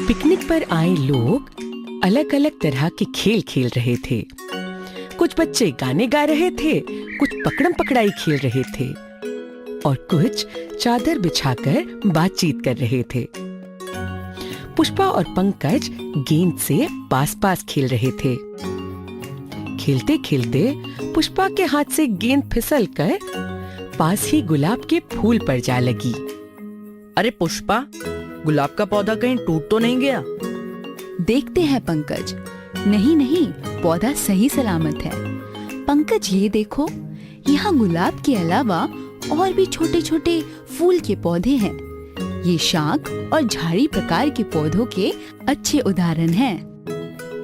Picnic पर आए लोग अलग अलग तरह के खेल खेल रहे थे। कुछ बच्चे गाने गा रहे थे, कुछ पकड़म पकड़ाई खेल रहे थे और कुछ चादर बिछाकर बातचीत कर रहे थे। पुष्पा और पंकज गेंद से पास पास खेल रहे थे। खेलते खेलते पुष्पा के हाथ से गेंद फिसलकर पास ही गुलाब के फूल पर जा लगी। अरे पुष्पा, गुलाब का पौधा कहीं टूट तो नहीं गया? देखते हैं पंकज। नहीं, पौधा सही सलामत है। पंकज ये देखो, यहाँ गुलाब के अलावा और भी छोटे छोटे फूल के पौधे हैं। ये शाख और झाड़ी प्रकार के पौधों के अच्छे उदाहरण हैं।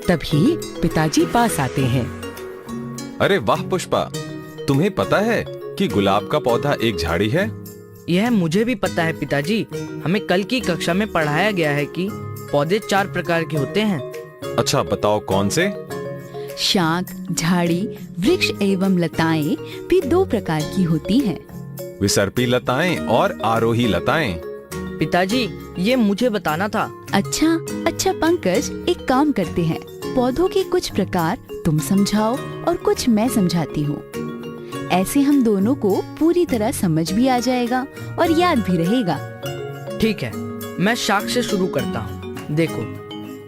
तभी पिताजी पास आते हैं। अरे वाह पुष्पा, तुम्हें पता है कि गुलाब का पौधा एक झाड़ी है? यह मुझे भी पता है पिताजी। हमें कल की कक्षा में पढ़ाया गया है कि पौधे 4 प्रकार के होते हैं। अच्छा बताओ कौन से? शाख, झाड़ी, वृक्ष एवं लताएं भी 2 प्रकार की होती हैं। विसर्पी लताएं और आरोही लताएं। पिताजी, ये मुझे बताना था। अच्छा पंकज, एक काम करते हैं। पौधों के कुछ प्रकार तुम समझाओ और कुछ मैं समझाती हूँ। ऐसे हम दोनों को पूरी तरह समझ भी आ जाएगा और याद भी रहेगा। ठीक है, मैं शाख से शुरू करता हूँ। देखो,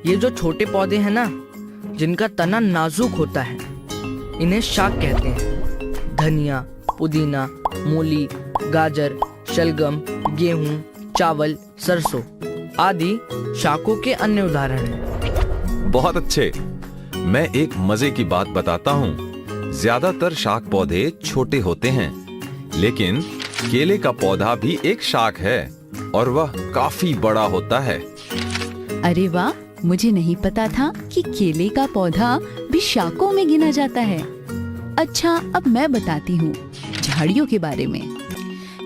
ये जो छोटे पौधे हैं ना, जिनका तना नाजुक होता है, इन्हें शाख कहते हैं। धनिया, पुदीना, मूली, गाजर, शलगम, गेहूं, चावल, सरसों आदि शाखों के अन्य उदाहरण हैं। बहुत अच्छे। मैं एक मजे की बात बताता हूँ। ज्यादातर शाख पौधे छोटे होते हैं, लेकिन केले का पौधा भी एक शाख है और वह काफी बड़ा होता है। अरे वाह, मुझे नहीं पता था कि केले का पौधा भी शाखों में गिना जाता है। अच्छा, अब मैं बताती हूँ झाड़ियों के बारे में।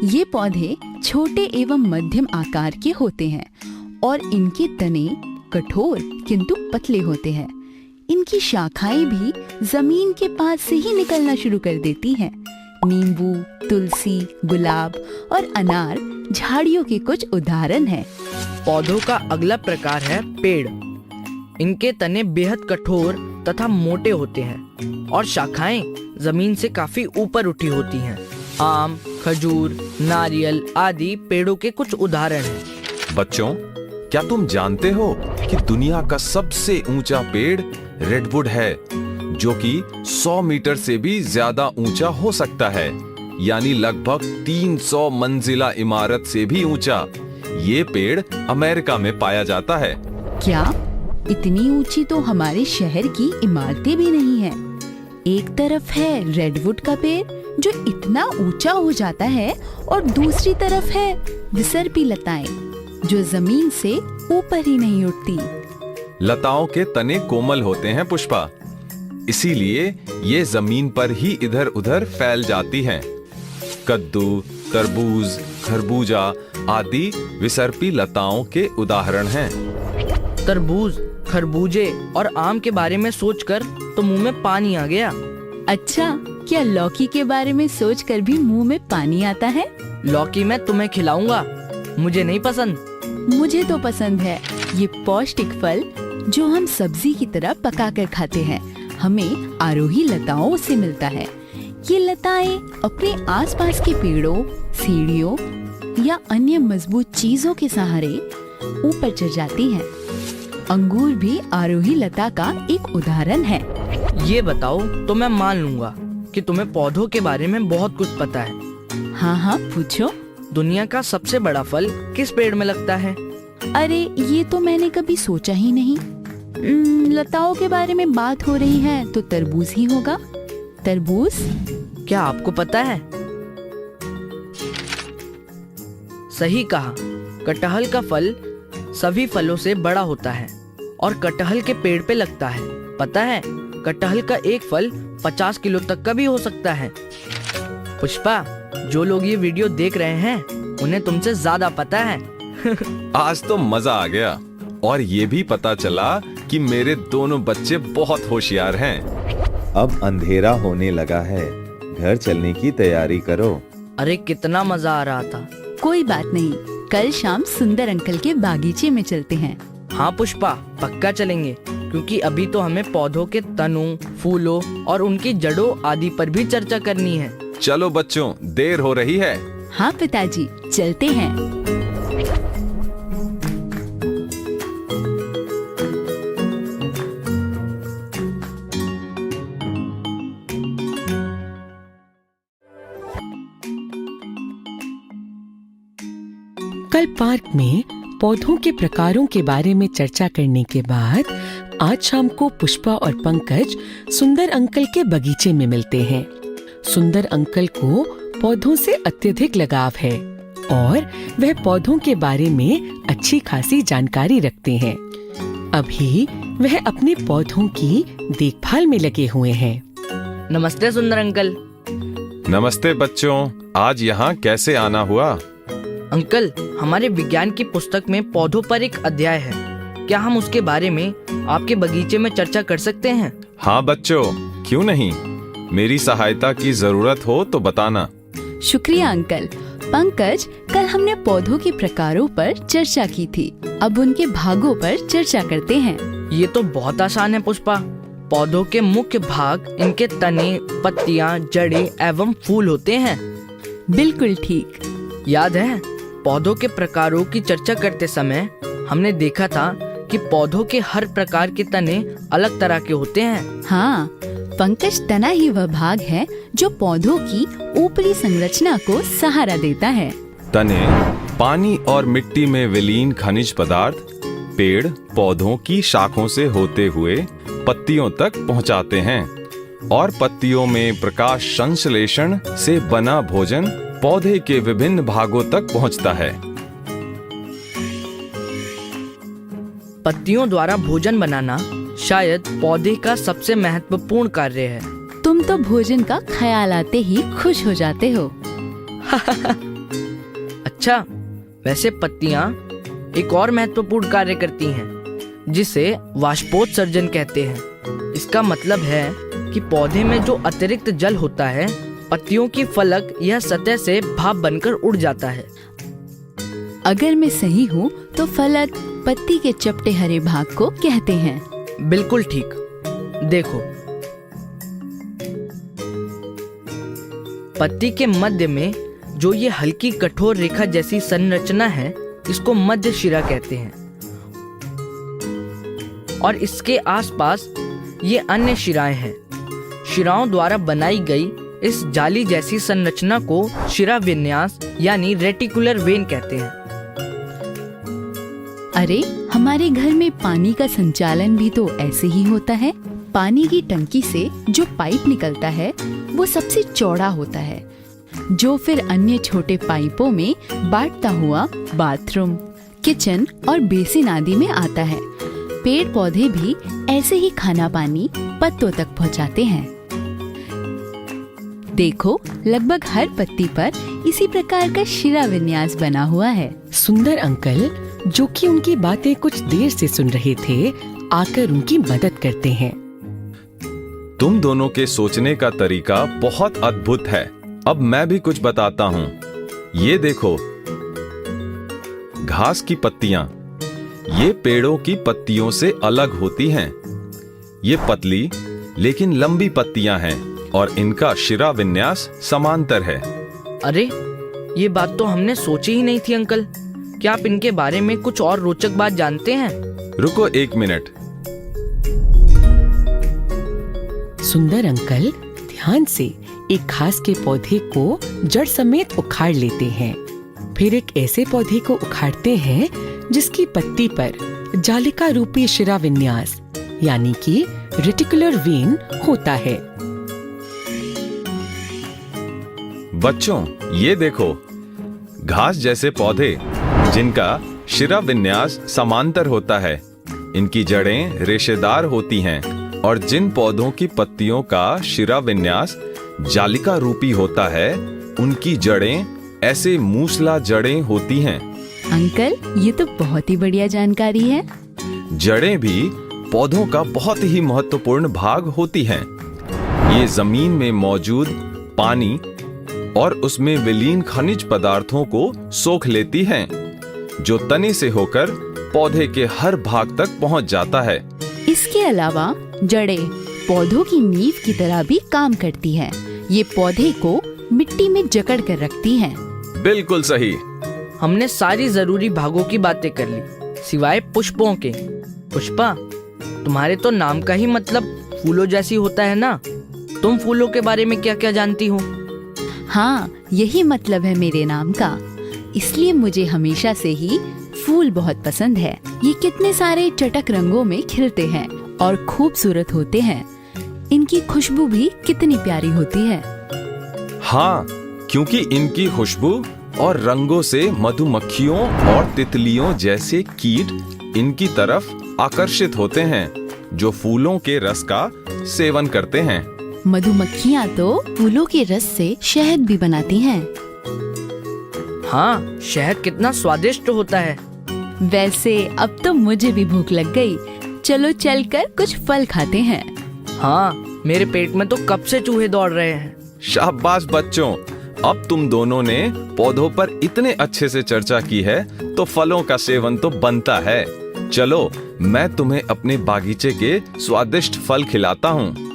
ये पौधे छोटे एवं मध्यम आकार के होते हैं और इनके तने कठोर किंतु पतले होते हैं। इनकी शाखाएं भी जमीन के पास से ही निकलना शुरू कर देती हैं। नींबू, तुलसी, गुलाब और अनार झाड़ियों के कुछ उदाहरण हैं। पौधों का अगला प्रकार है पेड़। इनके तने बेहद कठोर तथा मोटे होते हैं और शाखाएं जमीन से काफी ऊपर उठी होती हैं। आम, खजूर, नारियल आदि पेड़ों के कुछ उदाहरण हैं। बच्चों, क्या तुम जानते हो कि दुनिया का सबसे ऊंचा पेड़ रेडवुड है, जो कि 100 मीटर से भी ज्यादा ऊंचा हो सकता है, यानी लगभग 300 मंजिला इमारत से भी ऊंचा। ये पेड़ अमेरिका में पाया जाता है। क्या इतनी ऊंची तो हमारे शहर की इमारतें भी नहीं है। एक तरफ है रेडवुड का पेड़ जो इतना ऊंचा हो जाता है और दूसरी तरफ है विसर्पी लताएं जो जमीन से ऊपर ही नहीं उठती। लताओं के तने कोमल होते हैं पुष्पा, इसीलिए ये जमीन पर ही इधर उधर फैल जाती हैं। कद्दू, तरबूज, खरबूजा आदि विसर्पी लताओं के उदाहरण हैं। तरबूज, खरबूजे और आम के बारे में सोचकर तो मुंह में पानी आ गया। अच्छा, क्या लौकी के बारे में सोचकर भी मुंह में पानी आता है? लौकी मैं तुम्हें खिलाऊंगा, मुझे नहीं पसंद। मुझे तो पसंद है। ये पौष्टिक फल जो हम सब्जी की तरह पकाकर खाते हैं, हमें आरोही लताओं से मिलता है। ये लताएं अपने आसपास के पेड़ों, सीढ़ियों या अन्य मजबूत चीजों के सहारे ऊपर चढ़ जाती हैं। अंगूर भी आरोही लता का एक उदाहरण है। ये बताओ तो मैं मान लूंगा कि तुम्हें पौधों के बारे में बहुत कुछ पता है। हाँ, पूछो। दुनिया का सबसे बड़ा फल किस पेड़ में लगता है? अरे, ये तो मैंने कभी सोचा ही नहीं। लताओं के बारे में बात हो रही है तो तरबूज ही होगा। तरबूज? क्या आपको पता है? सही कहा। कटहल का फल सभी फलों से बड़ा होता है और कटहल के पेड़ पे लगता है। पता है, कटहल का एक फल 50 किलो तक का भी हो सकता है। पुष्पा, जो लोग ये वीडियो देख रहे हैं उन्हें तुमसे ज्यादा पता है। आज तो मजा आ गया और ये भी पता चला कि मेरे दोनों बच्चे बहुत होशियार हैं। अब अंधेरा होने लगा है, घर चलने की तैयारी करो। अरे कितना मजा आ रहा था। कोई बात नहीं, कल शाम सुंदर अंकल के बागीचे में चलते हैं। हाँ पुष्पा, पक्का चलेंगे, क्योंकि अभी तो हमें पौधों के तनों, फूलों और उनकी जड़ों आदि पर भी चर्चा करनी है। चलो बच्चों, देर हो रही है। हाँ पिताजी, चलते हैं। कल पार्क में पौधों के प्रकारों के बारे में चर्चा करने के बाद आज शाम को पुष्पा और पंकज सुंदर अंकल के बगीचे में मिलते हैं। सुंदर अंकल को पौधों से अत्यधिक लगाव है और वह पौधों के बारे में अच्छी खासी जानकारी रखते हैं। अभी वह अपने पौधों की देखभाल में लगे हुए हैं। नमस्ते सुंदर अंकल। नमस्ते बच्चों, आज यहाँ कैसे आना हुआ? अंकल, हमारे विज्ञान की पुस्तक में पौधों पर एक अध्याय है। क्या हम उसके बारे में आपके बगीचे में चर्चा कर सकते हैं? हाँ बच्चों, क्यों नहीं। मेरी सहायता की जरूरत हो तो बताना। शुक्रिया अंकल। पंकज, कल हमने पौधों के प्रकारों पर चर्चा की थी, अब उनके भागों पर चर्चा करते हैं। ये तो बहुत आसान है पुष्पा। पौधों के मुख्य भाग इनके तने, पत्तियां, जड़ें एवं फूल होते हैं। बिल्कुल ठीक। याद है, पौधों के प्रकारों की चर्चा करते समय हमने देखा था कि पौधों के हर प्रकार के तने अलग तरह के होते हैं। हाँ, पंकज, तना ही वह भाग है जो पौधों की ऊपरी संरचना को सहारा देता है। तने पानी और मिट्टी में विलीन खनिज पदार्थ पेड़ पौधों की शाखों से होते हुए पत्तियों तक पहुंचाते हैं और पत्तियों में प्रकाश संश्लेषण से बना भोजन पौधे के विभिन्न भागों तक पहुंचता है। पत्तियों द्वारा भोजन बनाना शायद पौधे का सबसे महत्वपूर्ण कार्य है। तुम तो भोजन का ख्याल आते ही खुश हो जाते हो। अच्छा, वैसे पत्तियां एक और महत्वपूर्ण कार्य करती हैं, जिसे वाष्पोत्सर्जन कहते हैं। इसका मतलब है कि पौधे में जो अतिरिक्त जल होता है, पत्तियों की फलक या सतह से भाप बनकर उड़ जाता है। अगर मैं सही हूँ तो फलक पत्ती के चपटे हरे भाग को कहते हैं। बिल्कुल ठीक। देखो, पत्ती के मध्य में जो ये हल्की कठोर रेखा जैसी संरचना है, इसको मध्य शिरा कहते हैं, और इसके आसपास ये अन्य शिराएं हैं। शिराओं द्वारा बनाई गई इस जाली जैसी संरचना को शिरा विन्यास यानी रेटिकुलर वेन कहते हैं। अरे, हमारे घर में पानी का संचालन भी तो ऐसे ही होता है। पानी की टंकी से जो पाइप निकलता है वो सबसे चौड़ा होता है, जो फिर अन्य छोटे पाइपों में बांटता हुआ बाथरूम, किचन और बेसिन आदि में आता है। पेड़ पौधे भी ऐसे ही खाना पानी पत्तों तक पहुंचाते हैं। देखो, लगभग हर पत्ती पर इसी प्रकार का शिरा विन्यास बना हुआ है। सुंदर अंकल, जो कि उनकी बातें कुछ देर से सुन रहे थे, आकर उनकी मदद करते हैं। तुम दोनों के सोचने का तरीका बहुत अद्भुत है। अब मैं भी कुछ बताता हूँ। ये देखो, घास की पत्तियां, ये पेड़ों की पत्तियों से अलग होती हैं। ये पतली लेकिन लंबी पत्तियां हैं और इनका शिरा विन्यास समांतर है। अरे, ये बात तो हमने सोची ही नहीं थी अंकल। क्या आप इनके बारे में कुछ और रोचक बात जानते हैं? रुको एक मिनट। सुंदर अंकल ध्यान से एक घास के पौधे को जड़ समेत उखाड़ लेते हैं। फिर एक ऐसे पौधे को उखाड़ते हैं जिसकी पत्ती पर जालिका रूपी शिरा विन्यास यानी कि रेटिकुलर वेन होता है। बच्चों, ये देखो, घास जैसे पौधे जिनका शिरा विन्यास समांतर होता है, इनकी जड़ें रेशेदार होती हैं, और जिन पौधों की पत्तियों का शिरा विन्यास जालिका रूपी होता है, उनकी जड़ें ऐसे मूसला जड़ें होती हैं। अंकल, ये तो बहुत ही बढ़िया जानकारी है। जड़ें भी पौधों का बहुत ही महत्वपूर्ण भाग होती हैं। ये जमीन में मौजूद पानी और उसमें विलीन खनिज पदार्थों को सोख लेती हैं, जो तने से होकर पौधे के हर भाग तक पहुंच जाता है। इसके अलावा जड़ें पौधों की नींव की तरह भी काम करती हैं। ये पौधे को मिट्टी में जकड़ कर रखती हैं। बिल्कुल सही। हमने सारी जरूरी भागों की बातें कर ली, सिवाय पुष्पों के। पुष्पा, तुम्हारे तो नाम का ही मतलब फूलों जैसी होता है ना। तुम फूलों के बारे में क्या क्या जानती हो? हाँ, यही मतलब है मेरे नाम का। इसलिए मुझे हमेशा से ही फूल बहुत पसंद है। ये कितने सारे चटक रंगों में खिलते हैं और खूबसूरत होते हैं। इनकी खुशबू भी कितनी प्यारी होती है। हाँ, क्योंकि इनकी खुशबू और रंगों से मधुमक्खियों और तितलियों जैसे कीट इनकी तरफ आकर्षित होते हैं, जो फूलों के रस का सेवन करते हैं। मधुमक्खियाँ तो फूलों के रस से शहद भी बनाती हैं। हाँ, शहद कितना स्वादिष्ट होता है। वैसे अब तो मुझे भी भूख लग गई। चलो चलकर कुछ फल खाते हैं। हाँ, मेरे पेट में तो कब से चूहे दौड़ रहे हैं। शाबाश बच्चों, अब तुम दोनों ने पौधों पर इतने अच्छे से चर्चा की है तो फलों का सेवन तो बनता है। चलो, मैं तुम्हें अपने बागीचे के स्वादिष्ट फल खिलाता हूँ।